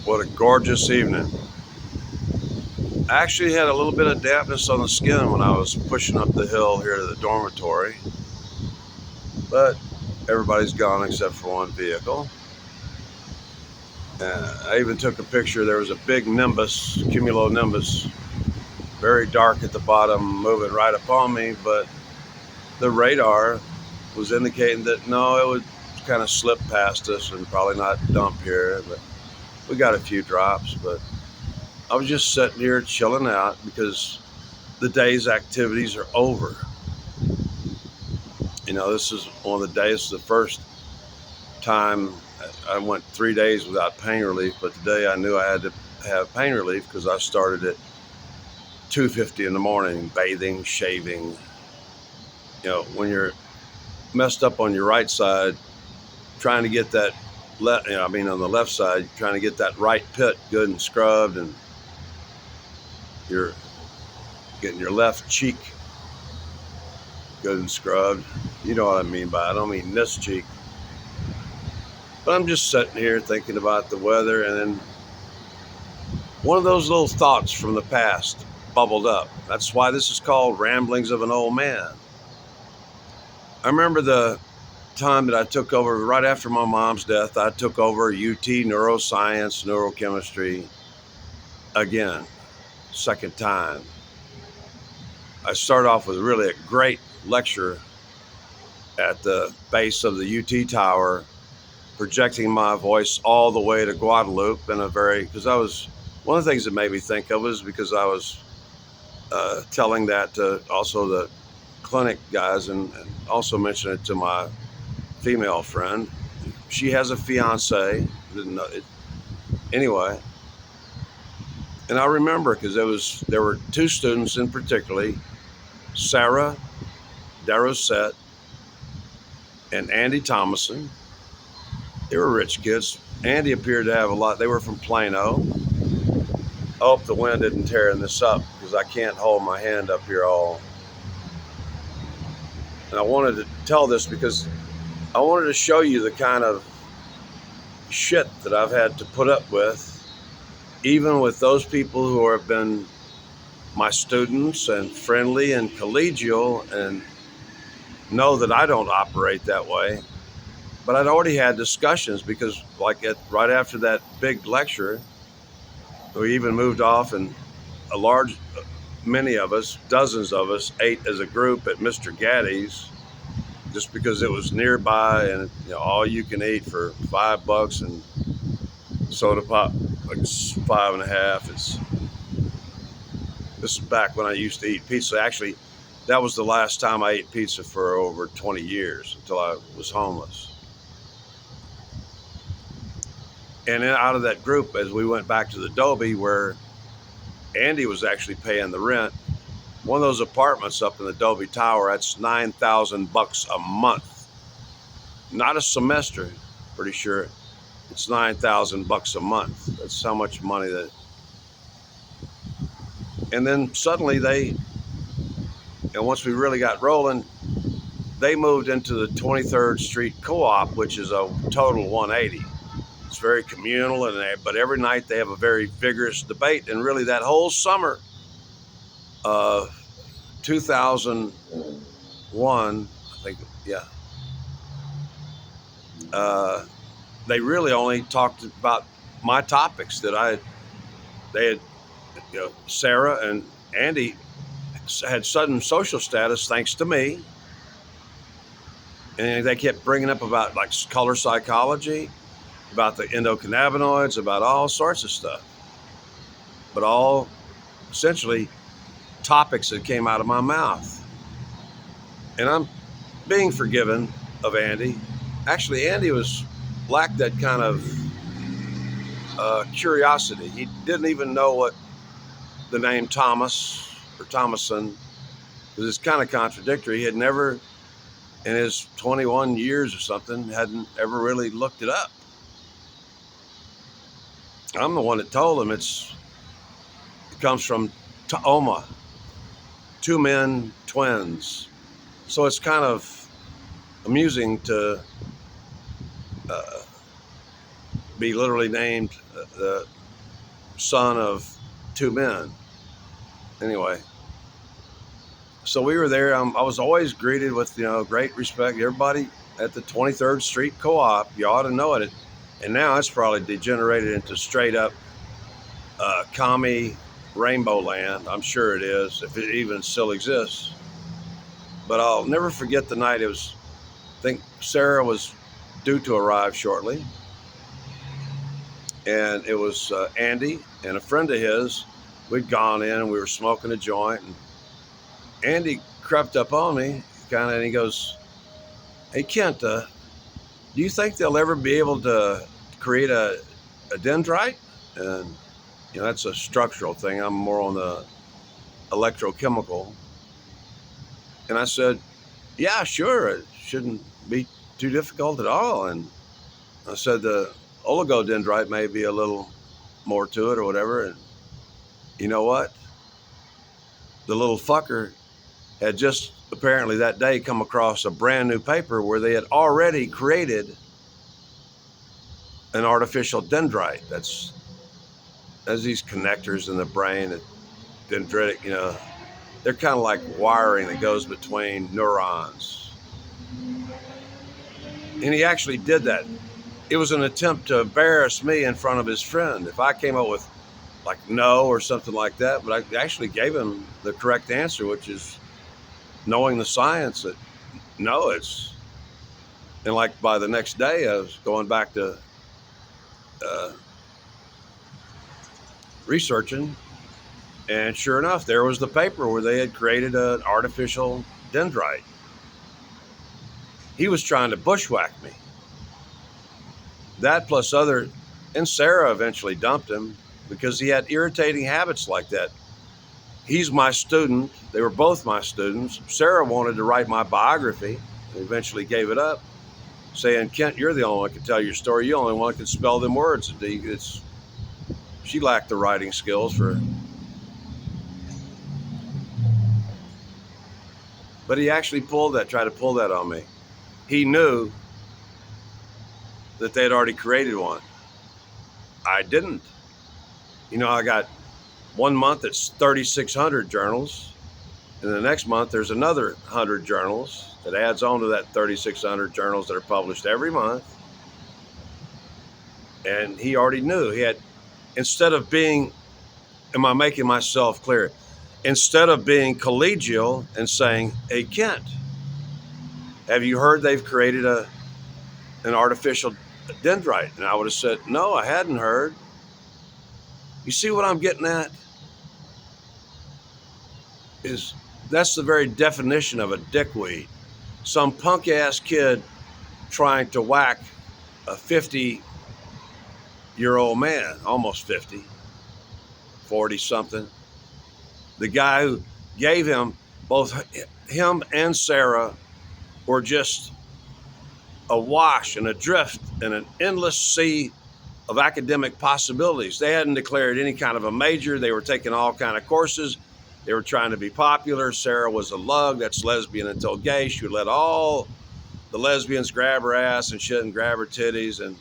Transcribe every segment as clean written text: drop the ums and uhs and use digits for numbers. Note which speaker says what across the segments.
Speaker 1: What a gorgeous evening. I actually had a little bit of dampness on the skin when I was pushing up the hill here to the dormitory, but everybody's gone except for one vehicle. I even took a picture. There was a big nimbus, cumulonimbus, very dark at the bottom, moving right upon me, but the radar was indicating that no, it would kind of slip past us and probably not dump here, but we got a few drops. But I was just sitting here chilling out because the day's activities are over. This is one of the days, the first time I went 3 days without pain relief, but today I knew I had to have pain relief because I started at 2:50 in the morning, bathing, shaving. When you're messed up on your right side, trying to get that on the left side, trying to get that right pit good and scrubbed, and you're getting your left cheek good and scrubbed. You know what I mean by it. I don't mean this cheek. But I'm just sitting here thinking about the weather, and then one of those little thoughts from the past bubbled up. That's why this is called Ramblings of an Old Man. I remember the time that I took over right after my mom's death. I took over UT neuroscience, neurochemistry again, second time. I started off with really a great lecture at the base of the UT tower, projecting my voice all the way to Guadalupe because I was, one of the things that made me think of was because I was telling that to also the clinic guys, and also mentioned it to my female friend. She has a fiance, didn't know it anyway. And I remember because there were two students in particularly, Sarah Darosette and Andy Thomason. They were rich kids. Andy appeared to have a lot. They were from Plano. I hope the wind isn't tearing this up because I can't hold my hand up here all. And I wanted to tell this because I wanted to show you the kind of shit that I've had to put up with, even with those people who have been my students and friendly and collegial, and know that I don't operate that way. But I'd already had discussions because, right after that big lecture, we even moved off, and many of us, dozens of us, ate as a group at Mr. Gaddy's just because it was nearby, and all you can eat for $5 and soda pop like $5.50. This is back when I used to eat pizza. Actually, that was the last time I ate pizza for over 20 years until I was homeless. And then out of that group, as we went back to the Adobe, where Andy was actually paying the rent, one of those apartments up in the Adobe Tower, that's $9,000 a month, not a semester. Pretty sure it's $9,000 a month. That's how much money that. And then suddenly once we really got rolling, they moved into the 23rd Street Co-op, which is a total 180. It's very communal, but every night they have a very vigorous debate. And really, that whole summer of 2001, I think, yeah, they really only talked about my topics they had, Sarah and Andy had sudden social status thanks to me. And they kept bringing up about color psychology, about the endocannabinoids, about all sorts of stuff, but all essentially topics that came out of my mouth. And I'm being forgiven of Andy. Actually, Andy lacked that kind of curiosity. He didn't even know what the name Thomas or Thomason, because it's kind of contradictory. He had never, in his 21 years or something, hadn't ever really looked it up. I'm the one that told him it comes from Taoma, two men, twins. So it's kind of amusing to be literally named the son of two men. Anyway, so we were there. I was always greeted with, great respect. Everybody at the 23rd Street Co-op, you ought to know it. And now it's probably degenerated into straight up commie rainbow land. I'm sure it is, if it even still exists. But I'll never forget the night. I think Sarah was due to arrive shortly. And it was Andy and a friend of his. We'd gone in and we were smoking a joint. And Andy crept up on me, and he goes, "Hey, Kent, do you think they'll ever be able to create a dendrite?" And, that's a structural thing. I'm more on the electrochemical. And I said, "Yeah, sure. It shouldn't be too difficult at all." And I said, "The oligodendrite may be a little more to it or whatever." And you know what? The little fucker had just apparently that day come across a brand new paper where they had already created an artificial dendrite. That's these connectors in the brain, dendritic, they're kind of like wiring that goes between neurons. And he actually did that. It was an attempt to embarrass me in front of his friend. If I came up with like no or something like that, but I actually gave him the correct answer, which is knowing the science that no, and like by the next day, I was going back to researching, and sure enough, there was the paper where they had created an artificial dendrite. He was trying to bushwhack me. That plus other, and Sarah eventually dumped him because he had irritating habits like that. He's my student. They were both my students. Sarah wanted to write my biography and eventually gave it up, saying, "Kent, you're the only one who can tell your story. You're the only one who can spell them words." She lacked the writing skills for it. But he actually tried to pull that on me. He knew that they had already created one. I didn't. I got 1 month it's 3,600 journals, and the next month there's another 100 journals that adds on to that 3,600 journals that are published every month. And he already knew. Instead of being, am I making myself clear? Instead of being collegial and saying, "Hey, Kent, have you heard they've created an artificial dendrite?" And I would have said, "No, I hadn't heard." You see what I'm getting at? That's the very definition of a dickweed. Some punk ass kid trying to whack a 50-year-old man, almost 50, 40 something. The guy who gave him, both him and Sarah were just awash and adrift in an endless sea of academic possibilities. They hadn't declared any kind of a major. They were taking all kind of courses. They were trying to be popular. Sarah was a lug, that's lesbian until gay. She would let all the lesbians grab her ass and shit and grab her titties and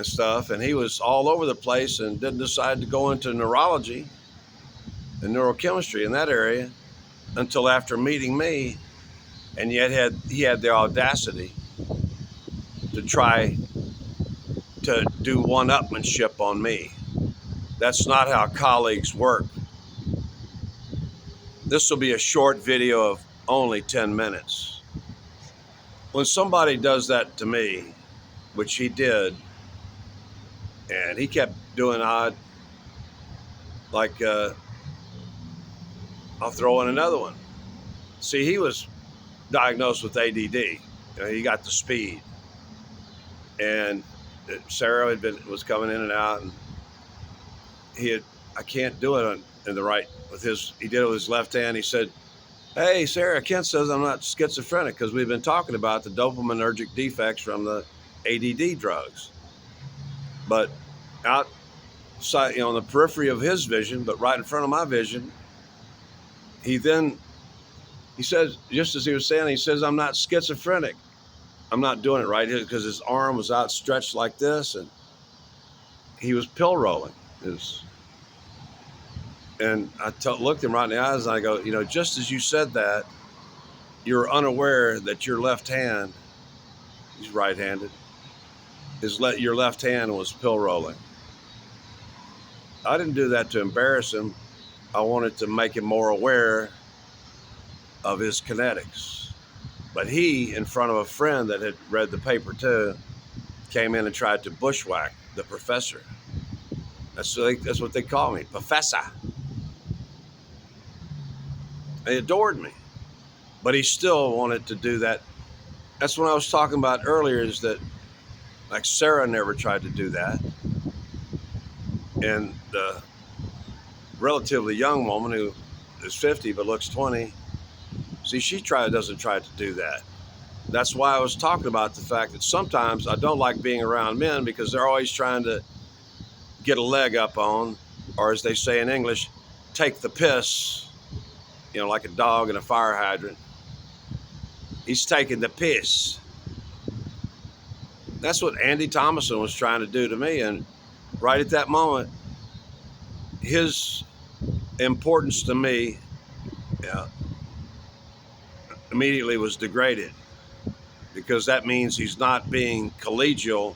Speaker 1: stuff. And he was all over the place and didn't decide to go into neurology and neurochemistry in that area until after meeting me. And yet he had the audacity to try to do one-upmanship on me. That's not how colleagues work. This will be a short video of only 10 minutes. When somebody does that to me, which he did, and he kept doing odd, like, I'll throw in another one. See, he was diagnosed with ADD. He got the speed. And Sarah was coming in and out, and I can't do it in the right he did it with his left hand. He said, "Hey, Sarah, Kent says I'm not schizophrenic," because we've been talking about the dopaminergic defects from the ADD drugs. But outside, on the periphery of his vision, but right in front of my vision, he says, just as he was saying, he says, "I'm not schizophrenic." I'm not doing it right here because his arm was outstretched like this, and he was pill rolling. And I looked him right in the eyes and I go, just as you said that, you're unaware that your left hand, he's right-handed, your left hand was pill rolling. I didn't do that to embarrass him. I wanted to make him more aware of his kinetics. But he, in front of a friend that had read the paper too, came in and tried to bushwhack the professor. That's what they call me, Professor. They adored me. But he still wanted to do that. That's what I was talking about earlier, is that, like, Sarah never tried to do that. And the relatively young woman who is 50 but looks 20, see, she doesn't try to do that. That's why I was talking about the fact that sometimes I don't like being around men, because they're always trying to get a leg up on, or as they say in English, take the piss, like a dog in a fire hydrant. He's taking the piss. That's what Andy Thomason was trying to do to me. And right at that moment, his importance to me immediately was degraded, because that means he's not being collegial,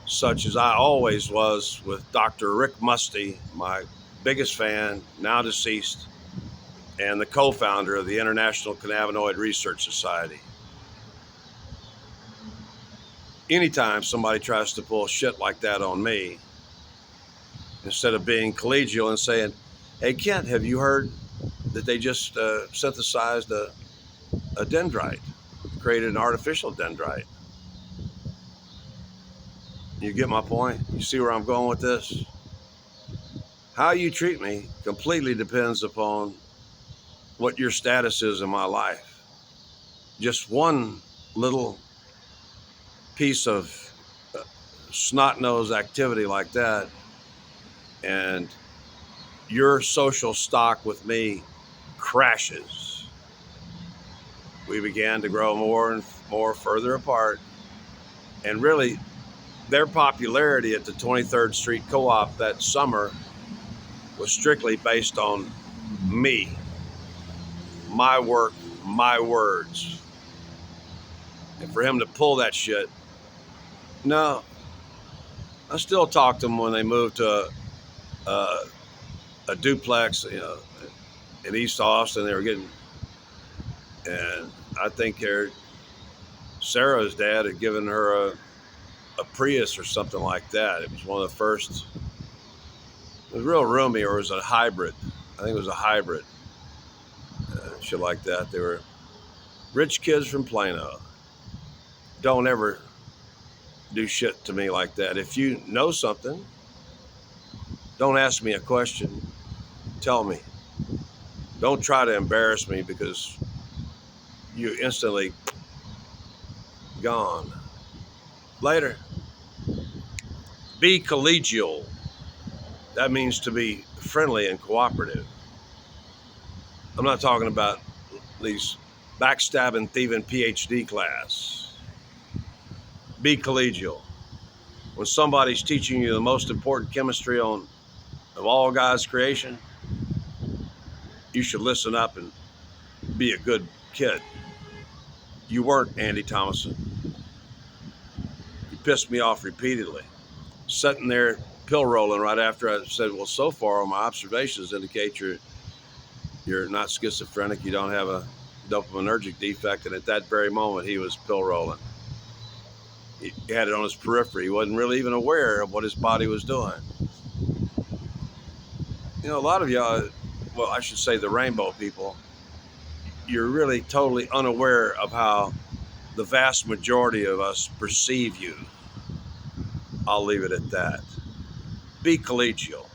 Speaker 1: such as I always was with Dr. Rick Musty, my biggest fan, now deceased, and the co-founder of the International Cannabinoid Research Society. Anytime somebody tries to pull shit like that on me, instead of being collegial and saying, hey, Kent, have you heard that they just synthesized a dendrite, created an artificial dendrite? You get my point? You see where I'm going with this? How you treat me completely depends upon what your status is in my life. Just one little piece of snot-nosed activity like that, and your social stock with me crashes. We began to grow more and more further apart, and really their popularity at the 23rd Street Co-op that summer was strictly based on me, my work, my words. And for him to pull that shit, no. I still talk to them when they moved to a duplex, in East Austin. They were getting, and I think Sarah's dad had given her a Prius or something like that. It was one of the first. It was real roomy, or it was a hybrid. I think it was a hybrid, shit like that. They were rich kids from Plano. Don't ever do shit to me like that. If you know something, don't ask me a question. Tell me. Don't try to embarrass me, because you instantly gone. Later. Be collegial. That means to be friendly and cooperative. I'm not talking about these backstabbing, thieving PhD class. Be collegial. When somebody's teaching you the most important chemistry of all God's creation, you should listen up and be a good kid. You weren't, Andy Thomason. You pissed me off repeatedly. Sitting there pill rolling right after I said, well, so far my observations indicate you're not schizophrenic, you don't have a dopaminergic defect, and at that very moment he was pill rolling. He had it on his periphery. He wasn't really even aware of what his body was doing. A lot of y'all, well, I should say the rainbow people, you're really totally unaware of how the vast majority of us perceive you. I'll leave it at that. Be collegial.